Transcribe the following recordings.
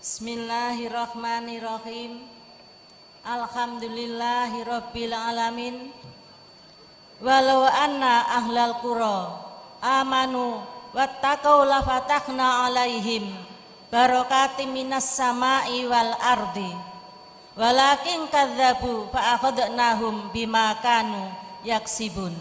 Bismillahirrahmanirrahim. Alhamdulillahirabbil alamin. Walau anna ahlal qura amanu wattaqau lafatahna alaihim barakatim minas sama'i wal ardi. Walakin kadzabu fa akhadnahum bima kanu yaksibun.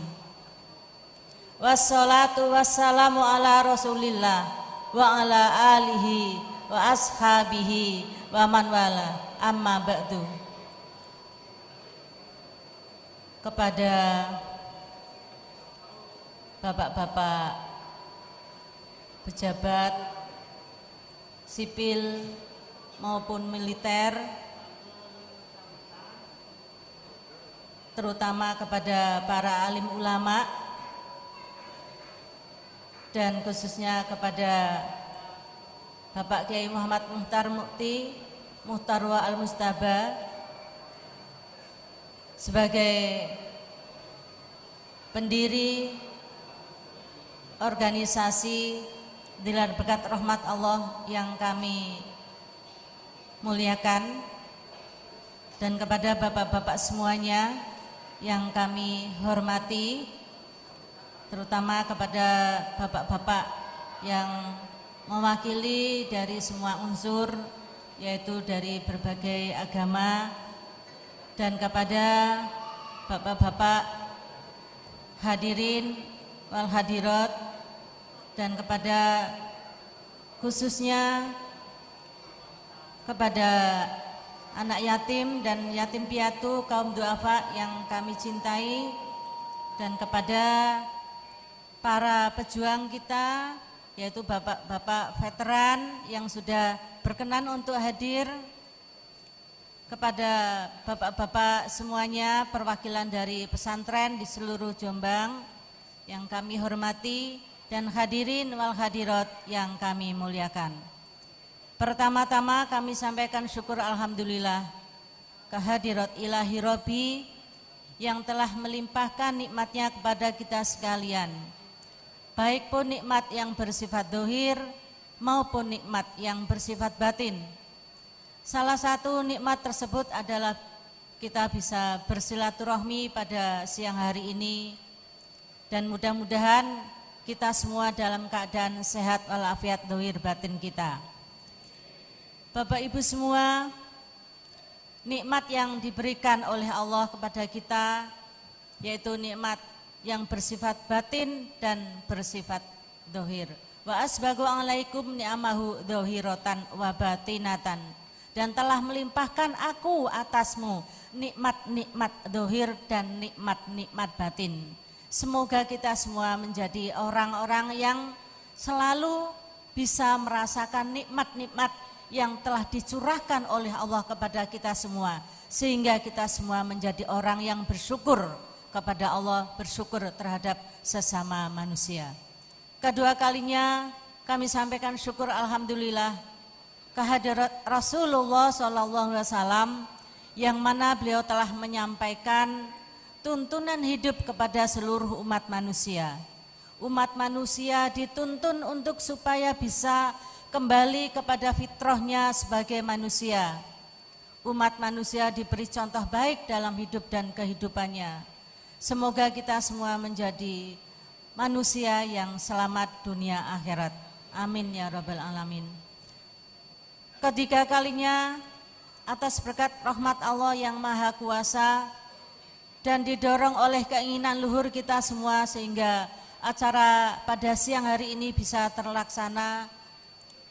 Wassalatu wassalamu ala Rasulillah wa ala alihi wa ashabihi wa man wala, amma ba'du. Kepada bapak-bapak pejabat sipil maupun militer, terutama kepada para alim ulama dan khususnya kepada Bapak Kiai Muhammad Muhtar Mukti Muhtarwa Al-Mustaba sebagai pendiri organisasi Dilar Berkat Rahmat Allah yang kami muliakan, dan kepada bapak-bapak semuanya yang kami hormati, terutama kepada bapak-bapak yang mewakili dari semua unsur, yaitu dari berbagai agama, dan kepada bapak-bapak hadirin wal hadirat, dan kepada khususnya kepada anak yatim dan yatim piatu kaum duafa yang kami cintai, dan kepada para pejuang kita, yaitu bapak-bapak veteran yang sudah berkenan untuk hadir, kepada bapak-bapak semuanya perwakilan dari pesantren di seluruh Jombang yang kami hormati, dan hadirin wal hadirat yang kami muliakan. Pertama-tama kami sampaikan syukur alhamdulillah kehadirat ilahi Rabbi yang telah melimpahkan nikmatnya kepada kita sekalian, baik pun nikmat yang bersifat dohir maupun nikmat yang bersifat batin. Salah satu nikmat tersebut adalah kita bisa bersilaturahmi pada siang hari ini, dan mudah-mudahan kita semua dalam keadaan sehat walafiat dohir batin kita. Bapak Ibu semua, nikmat yang diberikan oleh Allah kepada kita yaitu nikmat yang bersifat batin dan bersifat dohir. Wa asbagu alaikum ni'amahu dohiratan wa batinatan, dan telah melimpahkan aku atasmu nikmat-nikmat dohir dan nikmat-nikmat batin. Semoga kita semua menjadi orang-orang yang selalu bisa merasakan nikmat-nikmat yang telah dicurahkan oleh Allah kepada kita semua, sehingga kita semua menjadi orang yang bersyukur kepada Allah, bersyukur terhadap sesama manusia. Kedua kalinya kami sampaikan syukur alhamdulillah kehadirat Rasulullah SAW, yang mana beliau telah menyampaikan tuntunan hidup kepada seluruh umat manusia. Umat manusia dituntun untuk supaya bisa kembali kepada fitrahnya sebagai manusia. Umat manusia diberi contoh baik dalam hidup dan kehidupannya. Semoga kita semua menjadi manusia yang selamat dunia akhirat. Amin ya rabbal alamin. Ketiga kalinya atas berkat rahmat Allah yang maha kuasa dan didorong oleh keinginan luhur kita semua, sehingga acara pada siang hari ini bisa terlaksana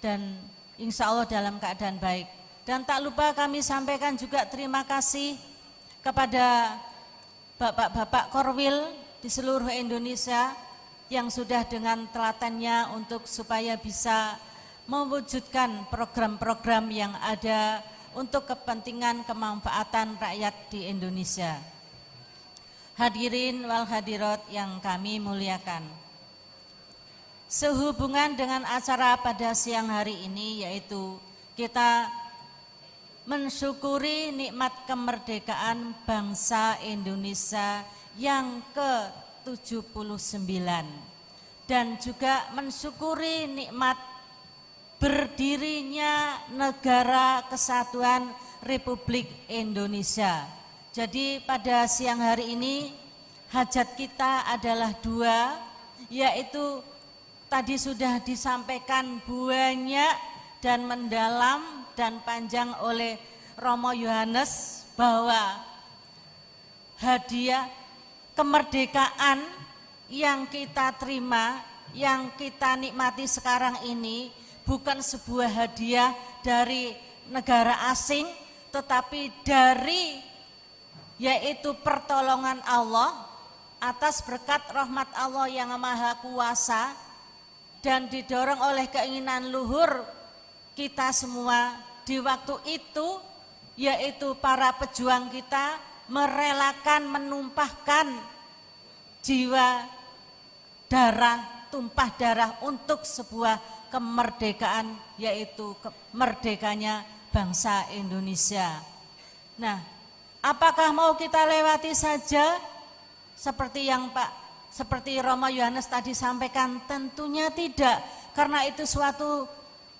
dan insya Allah dalam keadaan baik. Dan tak lupa kami sampaikan juga terima kasih kepada bapak-bapak Korwil di seluruh Indonesia yang sudah dengan telatannya untuk supaya bisa mewujudkan program-program yang ada untuk kepentingan kemanfaatan rakyat di Indonesia. Hadirin wal hadirat yang kami muliakan, sehubungan dengan acara pada siang hari ini, yaitu kita mensyukuri nikmat kemerdekaan bangsa Indonesia yang ke-79, dan juga mensyukuri nikmat berdirinya Negara Kesatuan Republik Indonesia. Jadi pada siang hari ini hajat kita adalah dua, yaitu tadi sudah disampaikan banyak dan mendalam dan panjang oleh Romo Yohanes bahwa hadiah kemerdekaan yang kita terima, yang kita nikmati sekarang ini bukan sebuah hadiah dari negara asing, tetapi dari yaitu pertolongan Allah atas berkat rahmat Allah yang maha kuasa dan didorong oleh keinginan luhur kita semua di waktu itu, yaitu para pejuang kita merelakan menumpahkan jiwa, darah, tumpah darah untuk sebuah kemerdekaan, yaitu merdekanya bangsa Indonesia. Nah, apakah mau kita lewati saja seperti yang seperti Romo Yohanes tadi sampaikan? Tentunya tidak, karena itu suatu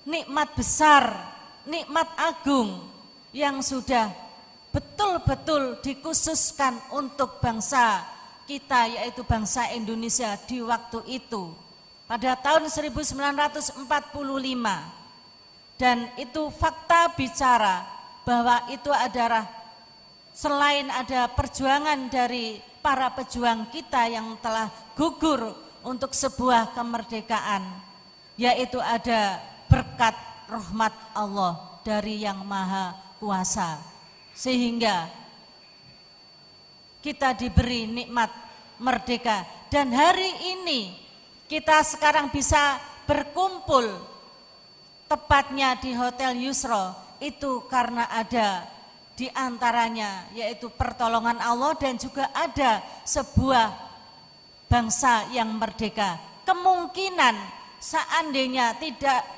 nikmat besar, nikmat agung yang sudah betul-betul dikhususkan untuk bangsa kita, yaitu bangsa Indonesia di waktu itu pada tahun 1945. Dan itu fakta bicara bahwa itu adalah selain ada perjuangan dari para pejuang kita yang telah gugur untuk sebuah kemerdekaan, yaitu ada berkat rahmat Allah dari Yang Maha Kuasa, sehingga kita diberi nikmat merdeka. Dan hari ini kita sekarang bisa berkumpul tepatnya di Hotel Yusro, itu karena ada di antaranya yaitu pertolongan Allah dan juga ada sebuah bangsa yang merdeka. Kemungkinan seandainya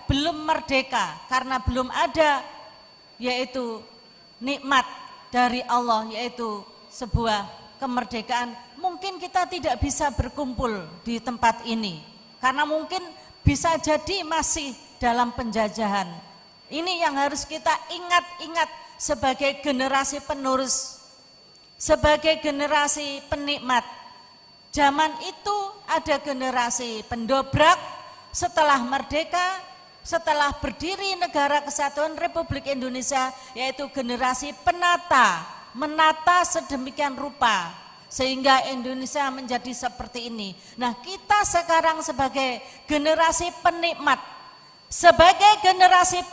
belum merdeka karena belum ada yaitu nikmat dari Allah, yaitu sebuah kemerdekaan, mungkin kita tidak bisa berkumpul di tempat ini karena mungkin bisa jadi masih dalam penjajahan. Ini yang harus kita ingat-ingat sebagai generasi penerus, sebagai generasi penikmat. Zaman itu ada generasi pendobrak, setelah merdeka, setelah berdiri Negara Kesatuan Republik Indonesia, yaitu generasi penata, menata sedemikian rupa sehingga Indonesia menjadi seperti ini. Nah, kita sekarang sebagai generasi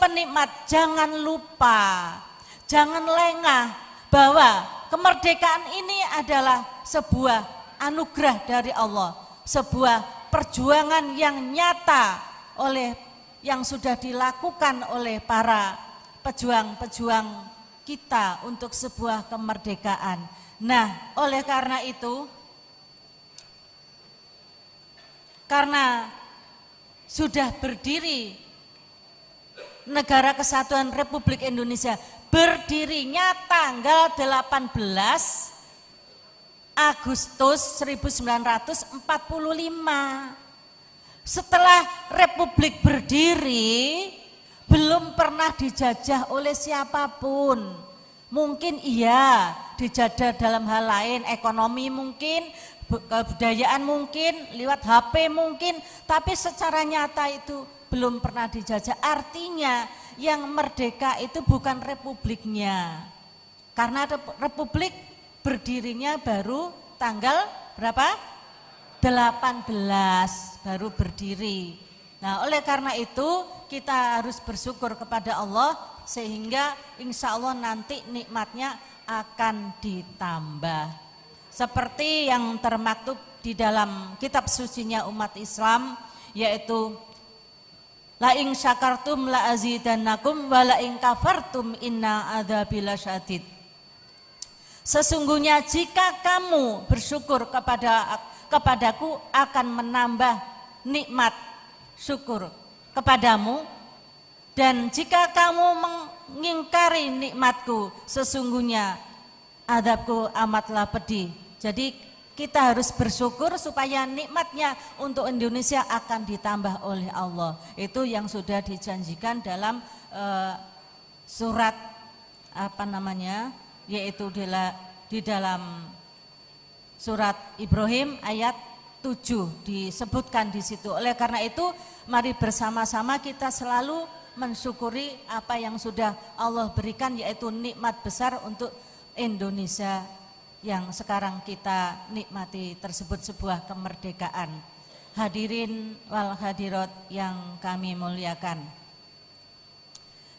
penikmat, jangan lupa, jangan lengah bahwa kemerdekaan ini adalah sebuah anugerah dari Allah, sebuah perjuangan yang nyata yang sudah dilakukan oleh para pejuang-pejuang kita untuk sebuah kemerdekaan. Nah, oleh karena itu, karena sudah berdiri Negara Kesatuan Republik Indonesia, berdirinya tanggal 18 Agustus 1945. Setelah Republik berdiri, belum pernah dijajah oleh siapapun. Mungkin iya dijajah dalam hal lain, ekonomi mungkin, kebudayaan mungkin, lewat HP mungkin, tapi secara nyata itu belum pernah dijajah. Artinya yang merdeka itu bukan republiknya, karena republik berdirinya baru tanggal berapa? 18 baru berdiri. Nah, oleh karena itu kita harus bersyukur kepada Allah sehingga insya Allah nanti nikmatnya akan ditambah. Seperti yang termaktub di dalam kitab sucinya umat Islam, yaitu la in syakartum la azidannakum wa la in kafartum inna adzabi lasyadid. Sesungguhnya jika kamu bersyukur kepadaku akan menambah nikmat syukur kepadamu, dan jika kamu mengingkari nikmatku sesungguhnya azabku amatlah pedih. Jadi Kita harus bersyukur supaya nikmatnya untuk Indonesia akan ditambah oleh Allah. Itu yang sudah dijanjikan dalam surat yaitu di dalam surat Ibrahim ayat 7 disebutkan di situ. Oleh karena itu, mari bersama-sama kita selalu mensyukuri apa yang sudah Allah berikan, yaitu nikmat besar untuk Indonesia yang sekarang kita nikmati tersebut, sebuah kemerdekaan. Hadirin wal hadirat yang kami muliakan.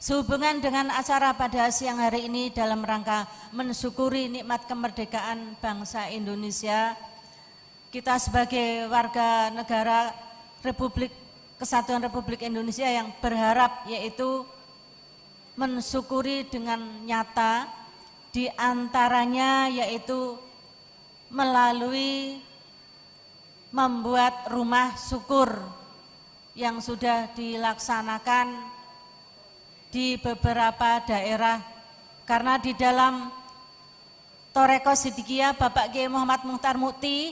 Sehubungan dengan acara pada siang hari ini dalam rangka mensyukuri nikmat kemerdekaan bangsa Indonesia, kita sebagai warga negara Kesatuan Republik Indonesia yang berharap yaitu mensyukuri dengan nyata, di antaranya yaitu melalui membuat rumah syukur yang sudah dilaksanakan di beberapa daerah. Karena di dalam Thoreko Sidikiyah Bapak Kiai Muhammad Muchtar Mukti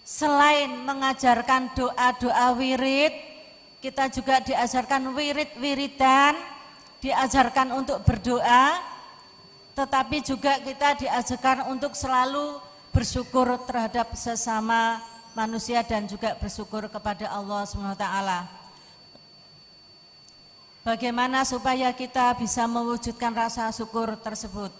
selain mengajarkan doa-doa wirid, kita juga diajarkan wirid-wiridan, diajarkan untuk berdoa, tetapi juga kita diajarkan untuk selalu bersyukur terhadap sesama manusia dan juga bersyukur kepada Allah SWT. Bagaimana supaya kita bisa mewujudkan rasa syukur tersebut?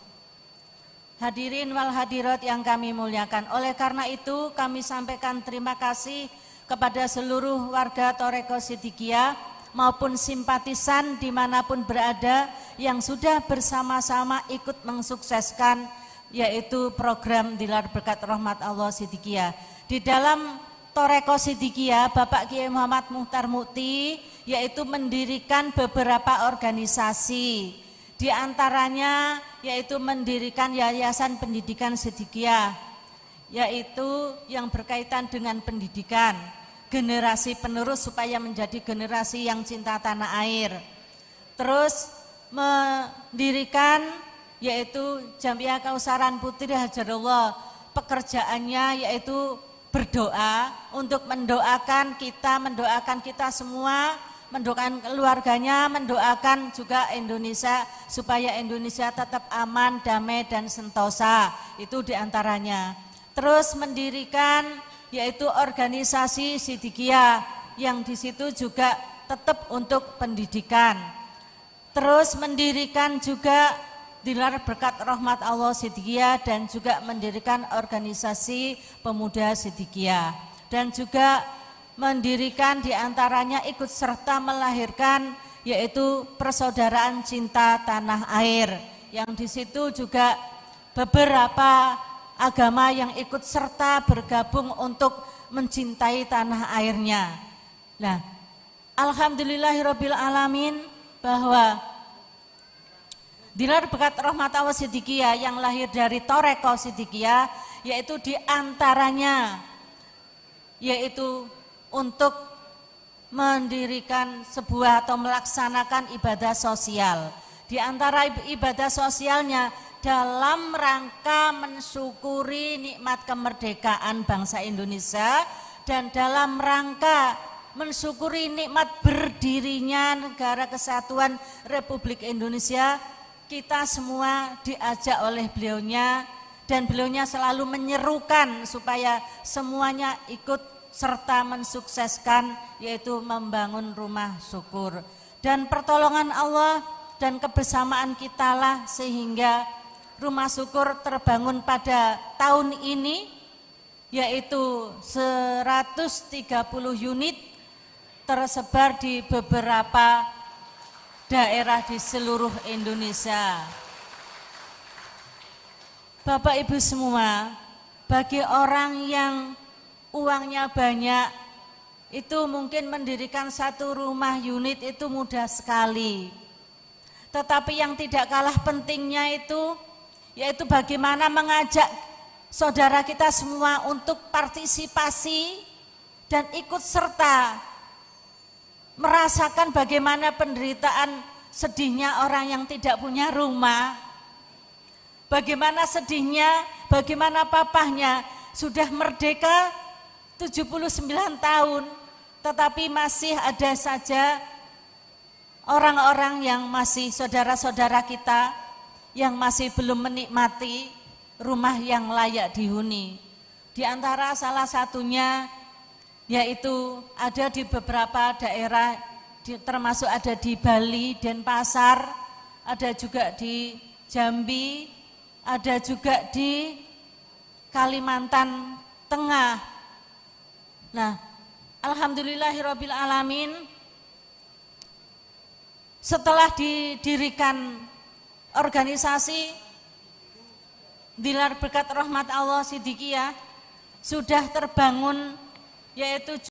Hadirin wal hadirat yang kami muliakan, oleh karena itu kami sampaikan terima kasih kepada seluruh warga Thoreko Sidikiyah maupun simpatisan dimanapun berada yang sudah bersama-sama ikut mensukseskan yaitu program Dilar Berkat Rahmat Allah Sidikiyah. Di dalam Thoreko Sidikiyah Bapak Kiai Muhammad Muchtar Mukti yaitu mendirikan beberapa organisasi, di antaranya yaitu mendirikan Yayasan Pendidikan Sidikiyah, yaitu yang berkaitan dengan pendidikan generasi penerus supaya menjadi generasi yang cinta tanah air. Terus mendirikan yaitu Jamiah Kausaran Putri Hajarullah, pekerjaannya yaitu berdoa untuk mendoakan kita semua, mendoakan keluarganya, mendoakan juga Indonesia supaya Indonesia tetap aman, damai dan sentosa. Itu diantaranya. Terus mendirikan yaitu organisasi Sidikiyah yang di situ juga tetap untuk pendidikan. Terus mendirikan juga Dilar Berkat Rahmat Allah Sidikiyah dan juga mendirikan organisasi pemuda Sidikiyah dan juga mendirikan diantaranya ikut serta melahirkan yaitu Persaudaraan Cinta Tanah Air yang di situ juga beberapa agama yang ikut serta bergabung untuk mencintai tanah airnya. Nah, alhamdulillahirabbil alamin bahwa Dilar Berkat Rahmat Allah Sidikiyah yang lahir dari Thoreko Sidikiyah yaitu diantaranya yaitu untuk mendirikan sebuah atau melaksanakan ibadah sosial. Di antara ibadah sosialnya dalam rangka mensyukuri nikmat kemerdekaan bangsa Indonesia dan dalam rangka mensyukuri nikmat berdirinya Negara Kesatuan Republik Indonesia, kita semua diajak oleh beliaunya dan beliaunya selalu menyerukan supaya semuanya ikut serta mensukseskan yaitu membangun rumah syukur. Dan pertolongan Allah dan kebersamaan kitalah sehingga rumah syukur terbangun pada tahun ini yaitu 130 unit tersebar di beberapa daerah di seluruh Indonesia. Bapak Ibu semua, bagi orang yang uangnya banyak itu mungkin mendirikan satu rumah unit itu mudah sekali. Tetapi yang tidak kalah pentingnya itu yaitu bagaimana mengajak saudara kita semua untuk partisipasi dan ikut serta merasakan bagaimana penderitaan sedihnya orang yang tidak punya rumah, bagaimana sedihnya bagaimana papahnya sudah merdeka 79 tahun, tetapi masih ada saja orang-orang yang masih saudara-saudara kita yang masih belum menikmati rumah yang layak dihuni. Di antara salah satunya yaitu ada di beberapa daerah, termasuk ada di Bali, Denpasar, ada juga di Jambi, ada juga di Kalimantan Tengah. Nah, alhamdulillahirabbil alamin, setelah didirikan organisasi Dilar Berkat Rahmat Allah Siddiqiyah, sudah terbangun yaitu